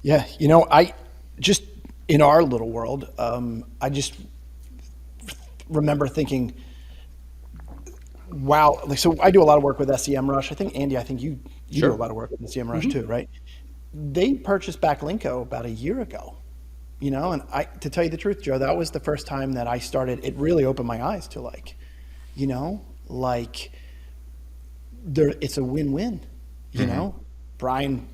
Yeah, I just in our little world, I just remember thinking, wow. Like, so I do a lot of work with SEMrush. I think Andy, I think you do a Sure. lot of work with SEMrush too, right? They purchased Backlinko about a year ago, and to tell you the truth, Joe, that was the first time that I started. It really opened my eyes to you know, like it's a win-win. You Mm-hmm. know, Brian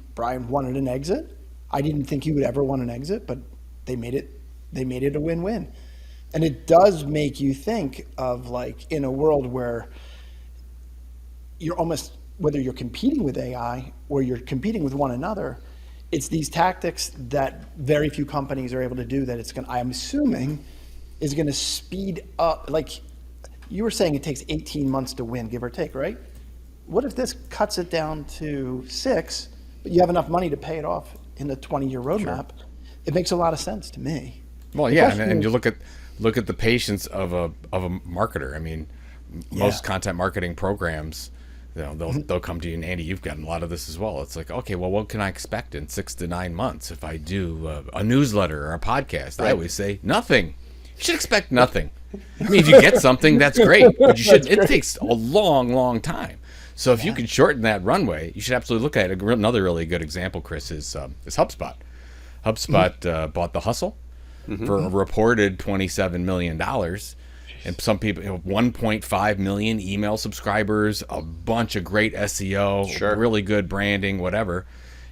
wanted an exit. I didn't think he would ever want an exit, but they made it they made it a win-win. And it does make you think of in a world where you're almost, whether you're competing with AI or you're competing with one another, it's these tactics that very few companies are able to do that I'm assuming is going to speed up. Like you were saying, it takes 18 months to win, give or take, right? What if this cuts it down to 6, but you have enough money to pay it off in the 20-year Sure. roadmap? It makes a lot of sense to me. Well, The yeah, and, question and you is, look at the patience of a marketer. I mean, yeah, most content marketing programs, they'll come to you, and Andy, you've gotten a lot of this as well. It's like, okay, well, what can I expect in 6 to 9 months if I do a newsletter or a podcast? I right. always say nothing. You should expect nothing. I mean, if you get something, that's great, but you should. That's It great. takes a long, long time. So if you Yeah. can shorten that runway, you should absolutely look at it. Another really good example, Chris, is HubSpot. HubSpot bought The Hustle for a reported $27 million, and some people, 1.5 million email subscribers, a bunch of great SEO, Sure. really good branding, whatever.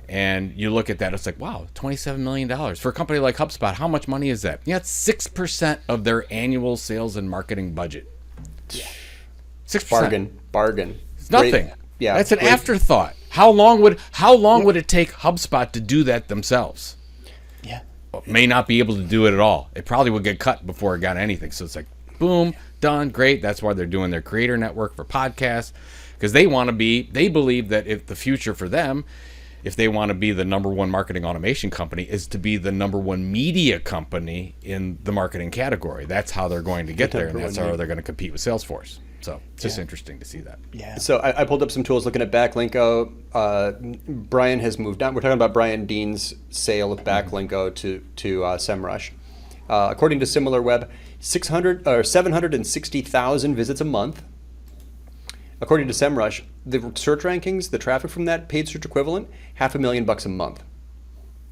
And you look at that, it's like, wow, $27 million for a company like HubSpot. How much money is that? Yeah, it's 6% of their annual sales and marketing budget. 6%. Bargain. It's Great. nothing. Yeah. That's an great. afterthought. How long would it take HubSpot to do that themselves? Yeah. May not be able to do it at all. It probably would get cut before it got anything. So it's like, boom, done, great. That's why they're doing their creator network for podcasts, because they believe that if the future for them, if they want to be the number one marketing automation company, is to be the number one media company in the marketing category. That's how they're going to get there, and Number that's one how media. they're going to compete with Salesforce. So it's just Yeah. interesting to see that. Yeah. So I pulled up some tools looking at Backlinko. Brian has moved on. We're talking about Brian Dean's sale of Backlinko to SEMrush. According to SimilarWeb, 760,000 visits a month. According to SEMrush, the search rankings, the traffic from that paid search equivalent, $500,000 a month.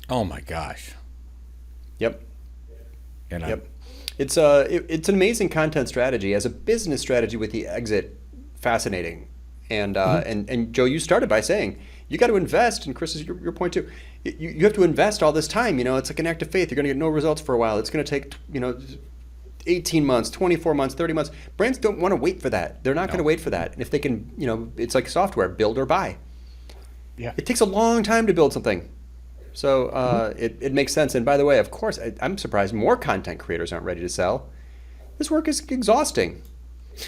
Oh my gosh. Yep. And Yep. It's it's an amazing content strategy. As a business strategy with the exit, fascinating. And and Joe, you started by saying you got to invest, and Chris is your point too. You have to invest all this time. It's like an act of faith. You're going to get no results for a while. It's going to take 18 months, 24 months, 30 months. Brands don't want to wait for that. They're not going to No. wait for that. And if they can, it's like software, build or buy. Yeah. It takes a long time to build something. So it makes sense. And by the way, of course, I'm surprised more content creators aren't ready to sell. This work is exhausting.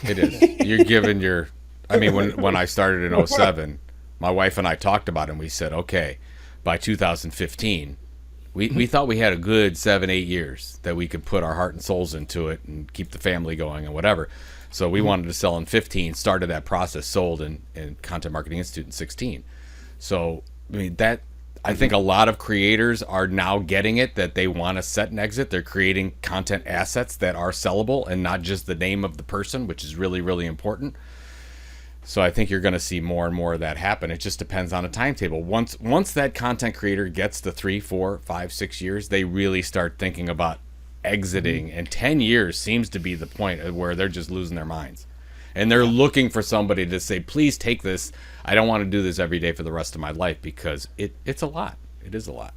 It is. You're given your. I mean, when I started in '07, my wife and I talked about it, and we said, okay, by 2015, we thought we had a good 7-8 years that we could put our heart and souls into it and keep the family going and whatever. So we wanted to sell in 15, started that process, sold in Content Marketing Institute in 16. So, I mean, I think a lot of creators are now getting it, that they want to set an exit. They're creating content assets that are sellable and not just the name of the person, which is really, really important. So I think you're going to see more and more of that happen. It just depends on a timetable. Once that content creator gets to 3, 4, 5, 6 years, they really start thinking about exiting. And 10 years seems to be the point where they're just losing their minds. And they're looking for somebody to say, please take this. I don't want to do this every day for the rest of my life, because it's a lot. It is a lot.